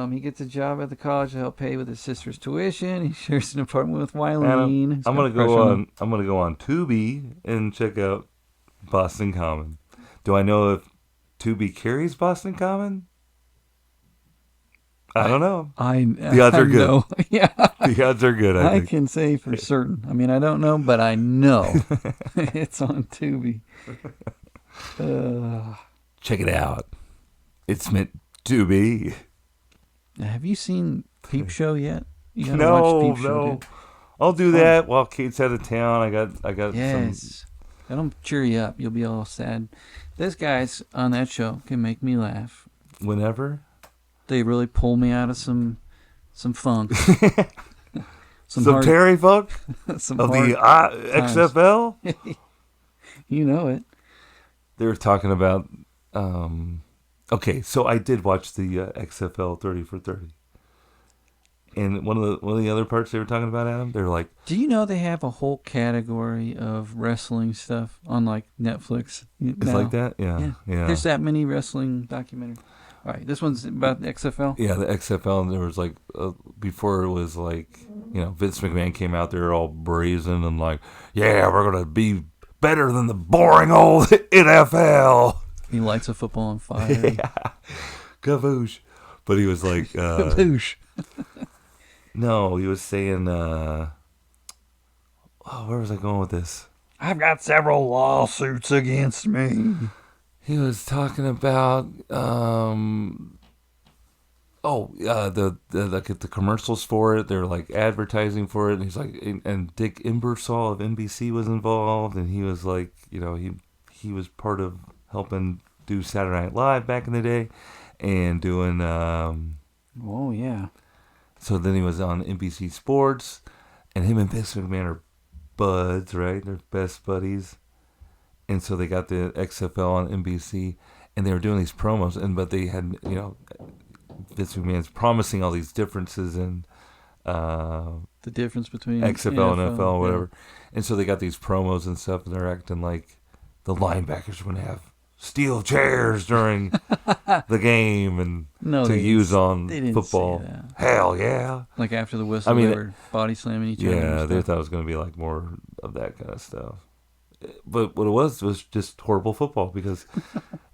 He gets a job at the college to help pay with his sister's tuition. He shares an apartment with Adam, Wileen. I'm gonna go on Tubi and check out Boston Common. Do I know if Tubi carries Boston Common? I don't know. The odds are good. Know. Yeah, The odds are good, I I think. can say for certain. I mean, I don't know, but I know it's on Tubi. Check it out. It's meant to be. Have you seen Peep Show yet? You gotta watch Peep Show, dude. I'll do that while Kate's out of town. I got some. Yes. That'll cheer you up. You'll be all sad. This guy's on that show can make me laugh. Whenever. They really pull me out of some funk. Some hard- Terry Funk some of hard the times. XFL. You know it. They were talking about. Okay, so I did watch the XFL 30 for 30, and one of the other parts they were talking about, Adam, they were like, Do you know they have a whole category of wrestling stuff on like Netflix? it's like that, yeah. There's that many wrestling documentaries. All right, this one's about the XFL. Yeah, the XFL, and there was like, before it was like, Vince McMahon came out there all brazen and like, yeah, we're going to be better than the boring old NFL. He lights a football on fire. Yeah. Kavoosh. But he was like, Kaboosh. no, he was saying, where was I going with this? I've got several lawsuits against me. He was talking about the commercials for it. They're like advertising for it, and he's like, and Dick Ebersol of NBC was involved, and he was like, he was part of helping do Saturday Night Live back in the day, and doing. Oh yeah. So then he was on NBC Sports, and him and Vince McMahon are buds, right? They're best buddies. And so they got the XFL on NBC, and they were doing these promos, but they had, Vince McMahon's promising all these differences in The difference between XFL and NFL or whatever. And so they got these promos and stuff, and they're acting like the linebackers are going to have steel chairs during the game and to use on football. Say that. Hell yeah. Like after the whistle, they were body slamming each other. Yeah, and they stuff. thought it was going to be like more of that kind of stuff. But what it was just horrible football because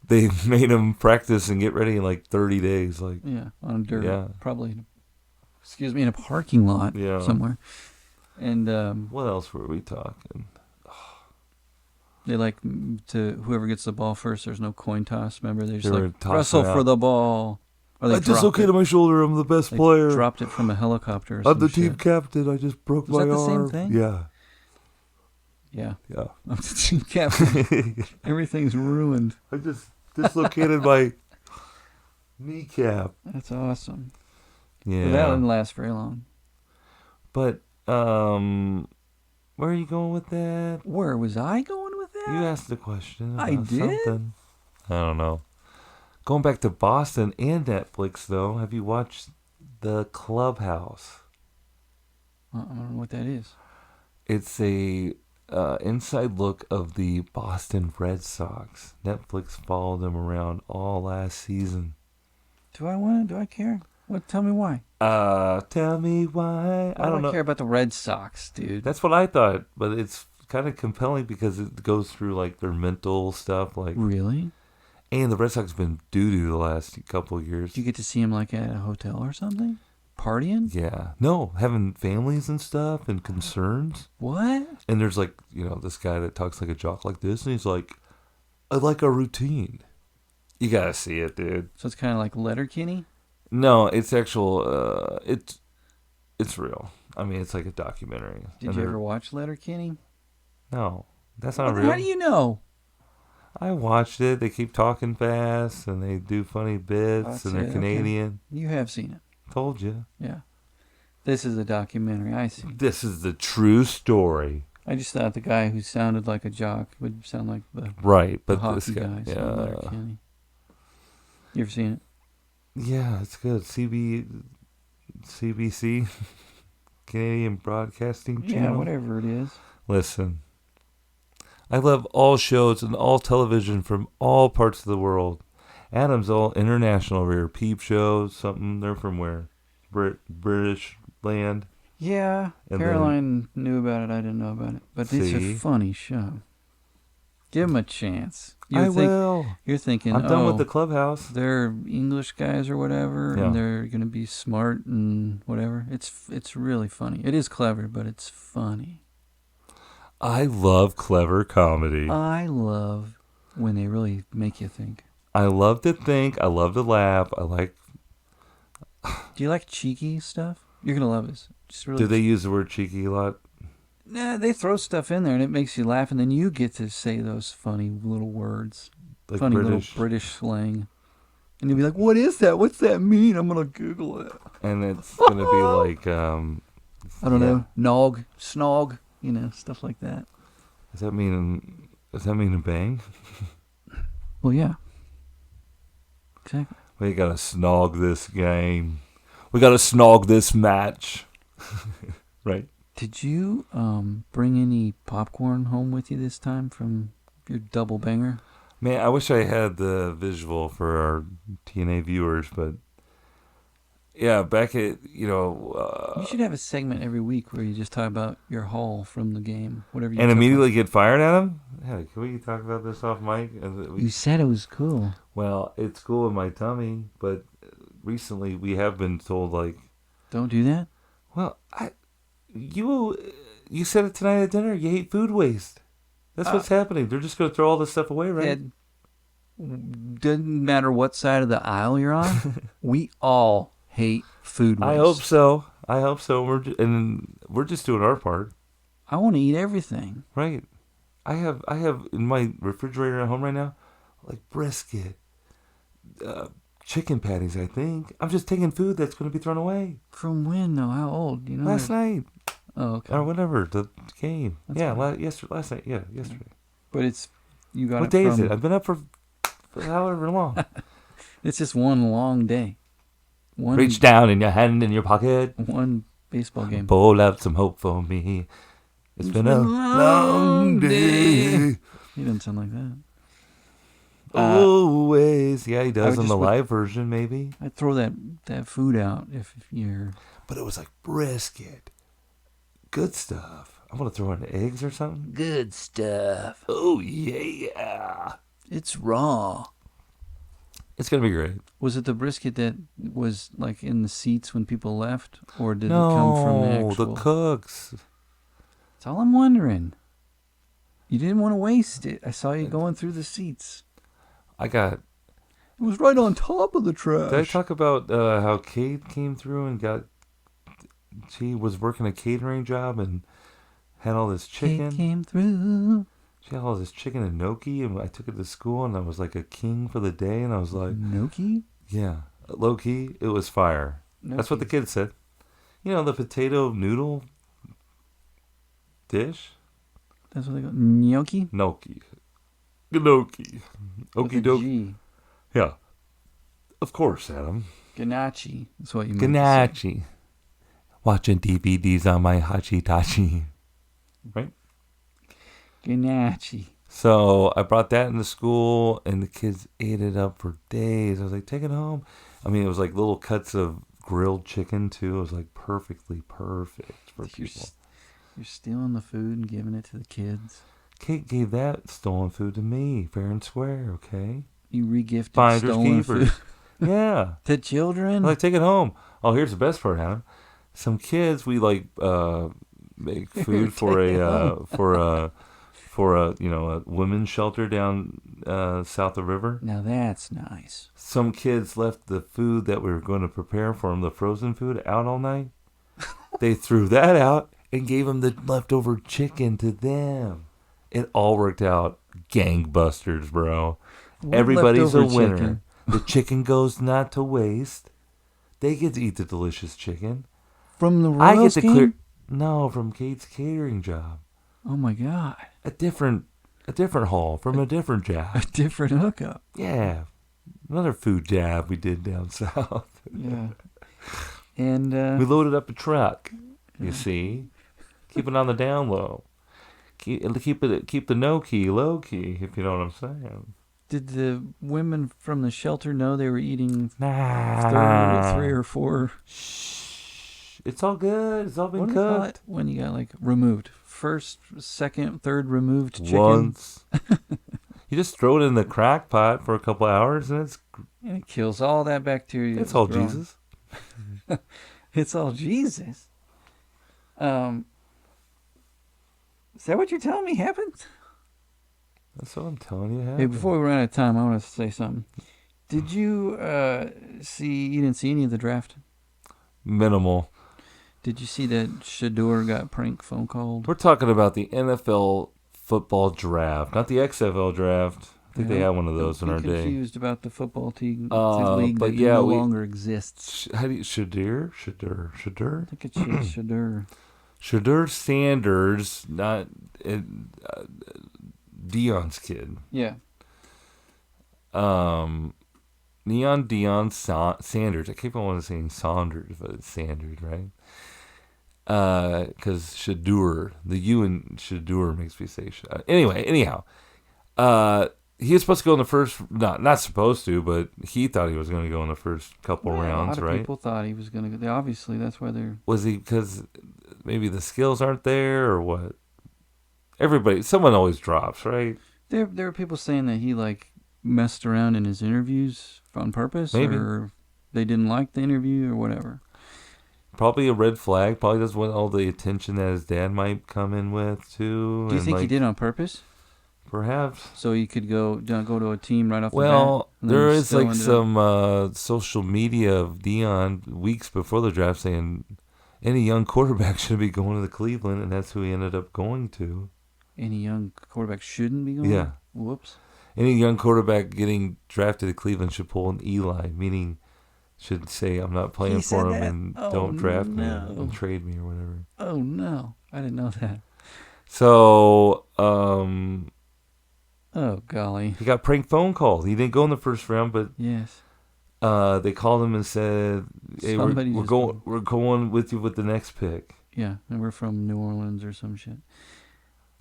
they made them practice and get ready in like 30 days. Like, Yeah, on dirt. Yeah. Probably, excuse me, in a parking lot somewhere. And what else were we talking? they like to whoever gets the ball first. There's no coin toss. Remember, they just They were like tossing wrestle out. for the ball. Or they I dislocated my shoulder. I'm the best They player. dropped it from a helicopter. Or I'm some the team shit. captain. I just broke Was my that the arm. same thing? Yeah. Yeah. Yeah. I'm the team captain. Everything's ruined. I just dislocated my kneecap. That's awesome. Yeah. But that didn't last very long. But where are you going with that? Where was I going with that? You asked the question. I about did? Something. I don't know. Going back to Boston and Netflix, though, have you watched The Clubhouse? I don't know what that is. It's a inside look of the Boston Red Sox. Netflix followed them around all last season. Do I want to? Do I care? What? Tell me why. Tell me why. Why I don't do I know. care about the Red Sox, dude? That's what I thought, but it's kind of compelling because it goes through like their mental stuff, like. Really? And the Red Sox have been doo-doo the last couple of years. Do you get to see him like at a hotel or something? Partying? Yeah. No, having families and stuff and concerns. What? And there's like, this guy that talks like a jock like this, and he's like, I like our routine. You gotta see it, dude. So it's kind of like Letterkenny? No, it's actual, it's real. I mean, it's like a documentary. Did you ever watch Letterkenny? No, that's not Well, real. how do you know? I watched it. They keep talking fast, and they do funny bits, That's and they're it, okay. Canadian. You have seen it. Told you. Yeah. This is a documentary. I see. This is the true story. I just thought the guy who sounded like a jock would sound like the Right, but hockey this guy, guy. So Letterkenny. You ever seen it? yeah, it's good. CBC, Canadian Broadcasting Channel. Yeah, whatever it is. Listen, I love all shows and all television from all parts of the world. Adam's all international over here. Peep shows, something. They're from where? British land. Yeah, And Caroline knew about it. I didn't know about it. But these See? are funny shows. Give them a chance. I will. You're thinking, I'm done with the Clubhouse. they're English guys or whatever, Yeah. and they're going to be smart and whatever. It's really funny. It is clever, but it's funny. I love clever comedy. I love when they really make you think. I love to think. I love to laugh. I like. Do you like cheeky stuff? You're going to love this. Just really Do they use the word cheeky a lot? Nah, they throw stuff in there and it makes you laugh, and then you get to say those funny little words, Like funny British? little British slang, and you'll be like, "What is that? What's that mean?" I'm gonna Google it. And it's gonna be like, I don't know, nog, snog, stuff like that. Does that mean a bang? Well, yeah, exactly. We gotta snog this game. We gotta snog this match. Right? Did you bring any popcorn home with you this time from your double banger? Man, I wish I had the visual for our TNA viewers, but yeah, back at You should have a segment every week where you just talk about your haul from the game, whatever. and immediately get fired at them. Hey, can we talk about this off mic? You said it was cool. Well, it's cool in my tummy, but recently we have been told like, Don't do that. well, you said it tonight at dinner. You hate food waste. That's what's happening. They're just going to throw all this stuff away, right? It doesn't matter what side of the aisle you're on. We all hate food waste. I hope so. We're just doing our part, I want to eat everything. right? I have in my refrigerator at home right now, like brisket, chicken patties. I think I'm just taking food that's going to be thrown away. From when though? How old? Last night Oh, okay. or whatever the game. That's yeah, fine. last night. Yeah, yesterday. But you got What it day from, is it? I've been up for however long. It's just one long day. Reach down in your hand in your pocket. One baseball game. Pull out some hope for me. It's been a long day. He doesn't sound like that. Always. Yeah, he does I in the just would- live version, maybe. I'd throw that food out if you're. But it was like brisket. Good stuff. I'm gonna throw in eggs or something. Good stuff. Oh yeah. It's raw. It's gonna be great. Was it the brisket that was like in the seats when people left, or did it come from the actual? The cooks. That's all I'm wondering. You didn't want to waste it. I saw you going through the seats. It was right on top of the trash. Did I talk about how Kate came through and she was working a catering job and had all this chicken? Kate came through. She had all this chicken and gnocchi, and I took it to school, and I was like a king for the day, and I was like... Gnocchi? Yeah. Low key, it was fire. Gnocchi. That's what the kids said. You know, the potato noodle dish? That's what they call gnocchi? Gnocchi. Gnocchi. With a Okie doke. G. Yeah. Of course, Adam. Ganache. That's what you meant. Ganache. Watching DVDs on my Hachitachi. Right? Ganache. So I brought that into school, and the kids ate it up for days. I was like, take it home. I mean, it was like little cuts of grilled chicken, too. It was like perfectly perfect for people. You're stealing the food and giving it to the kids. Kate gave that stolen food to me, fair and square, okay? You re-gifted Finders stolen keepers. food Yeah. to children? I'm like, take it home. Oh, here's the best part, Adam. Some kids, we like make food for a women's shelter down south of the river. Now that's nice. Some kids left the food that we were going to prepare for them, the frozen food, out all night. They threw that out and gave them the leftover chicken to them. It all worked out gangbusters, bro. What Everybody's a leftover winner. chicken? The chicken goes not to waste. They get to eat the delicious chicken. From the I get Royals to game? clear. No, from Kate's catering job. Oh my God. A different haul from a different A job. different hookup. Yeah, another food jab we did down south. Yeah. And We loaded up a truck. You see, keep it on the down low. Keep the no key low key. If you know what I'm saying. did the women from the shelter know they were eating Nah. 3 or 4? Shh. It's all good. It's all been What do they call cooked. it when you got like removed? First, second, third removed chicken? Once. You just throw it in the crock pot for a couple hours, and And it kills all that bacteria. it's that all was growing. Jesus. It's all Jesus. Is that what you're telling me happened? That's what I'm telling you. Hey, happened. before we run out of time, I want to say something. Did you you didn't see any of the draft? Minimal. Did you see that Shador got prank phone called? We're talking about the NFL football draft, not the XFL draft. I think they had one of those in our day. Confused about the football team league but that yeah, no longer exists. How do you Shadur? I think it's Shador. Shadur Sanders, not Dion's kid. Yeah. Deion Sanders. I keep on wanting to say Saunders, but it's Sanders, right? Because Shadur, the U in Shadur makes me say anyhow, he was supposed to go in the first, not supposed to, but he thought he was going to go in the first couple rounds, a lot of right? people thought he was going to go. Obviously, that's why they're... Was he, because maybe the skills aren't there, or what? Someone always drops, right? There are people saying that he, like, messed around in his interviews on purpose. Maybe. Or they didn't like the interview or whatever. Probably a red flag. Probably doesn't want all the attention that his dad might come in with, too. Do you think he did on purpose? Perhaps. So he could go to a team right off the bat? Well, and then there he is still like ended up- some social media of Deion weeks before the draft saying any young quarterback should be going to the Cleveland, and that's who he ended up going to. Any young quarterback shouldn't be going? Yeah. Whoops. Any young quarterback getting drafted to Cleveland should pull an Eli, meaning should say, I'm not playing He said for him that? and Oh, don't draft me no. and trade me or whatever. Oh, no. I didn't know that. So, Oh, golly. he got prank phone called. He didn't go in the first round, but Yes. they called him and said, "Hey, we're Somebody going with you with the next pick." Yeah, and we're from New Orleans or some shit.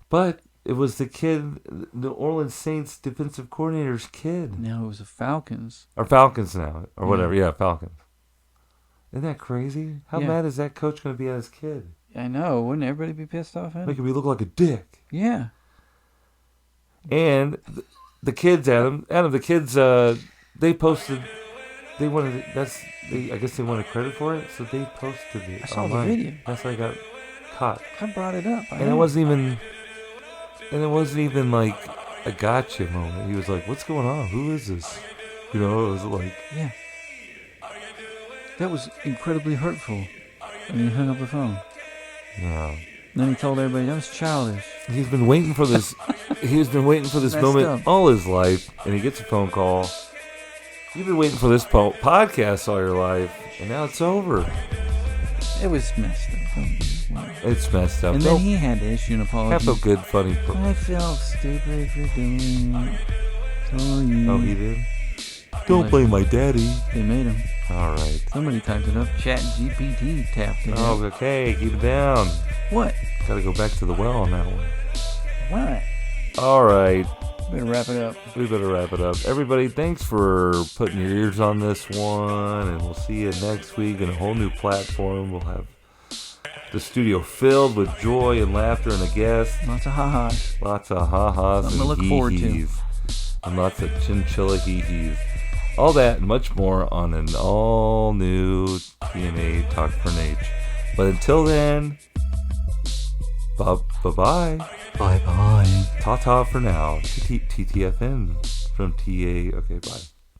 But it was the New Orleans Saints defensive coordinator's kid, No, it was the Falcons. or Falcons now, or Yeah. whatever. Yeah, Falcons. Isn't that crazy? How Yeah. mad is that coach going to be at his kid? I know. Wouldn't everybody be pissed off at him? Making me look like a dick. Yeah. And the kids, Adam, the kids, they posted. They wanted. I guess they wanted credit for it, so they posted it. I saw online. the video. That's how I got caught. I brought it up. And it wasn't even like a gotcha moment. He was like, "What's going on? Who is this?" You know, it was like, yeah. That was incredibly hurtful. And he hung up the phone. yeah. Then he told everybody that was childish. He's been waiting for this. He's been waiting for this Messed moment up. all his life, and he gets a phone call. You've been waiting for this podcast all your life, and now it's over. It was messed up. It's messed up. And then he had to issue an apology. Have a good, funny. I felt stupid for doing it. Sorry. Oh, he did. Don't blame my daddy. They made him. All right. Somebody typed it up. ChatGPT tapped it. Oh, okay. Keep it down. What? Got to go back to the well on that one. What? All right. Better wrap it up. We better wrap it up. Everybody, thanks for putting your ears on this one, and we'll see you next week in a whole new platform. We'll have the studio filled with joy and laughter and a guest. Lots of ha-has. Lots of ha-has Something to and look forward to. hee-hees. And lots of chinchilla hee-hees. All that and much more on an all-new TNA Talk for Nate. But until then, bye-bye. Bye-bye. Ta-ta for now. TTFN from TA. Okay, bye.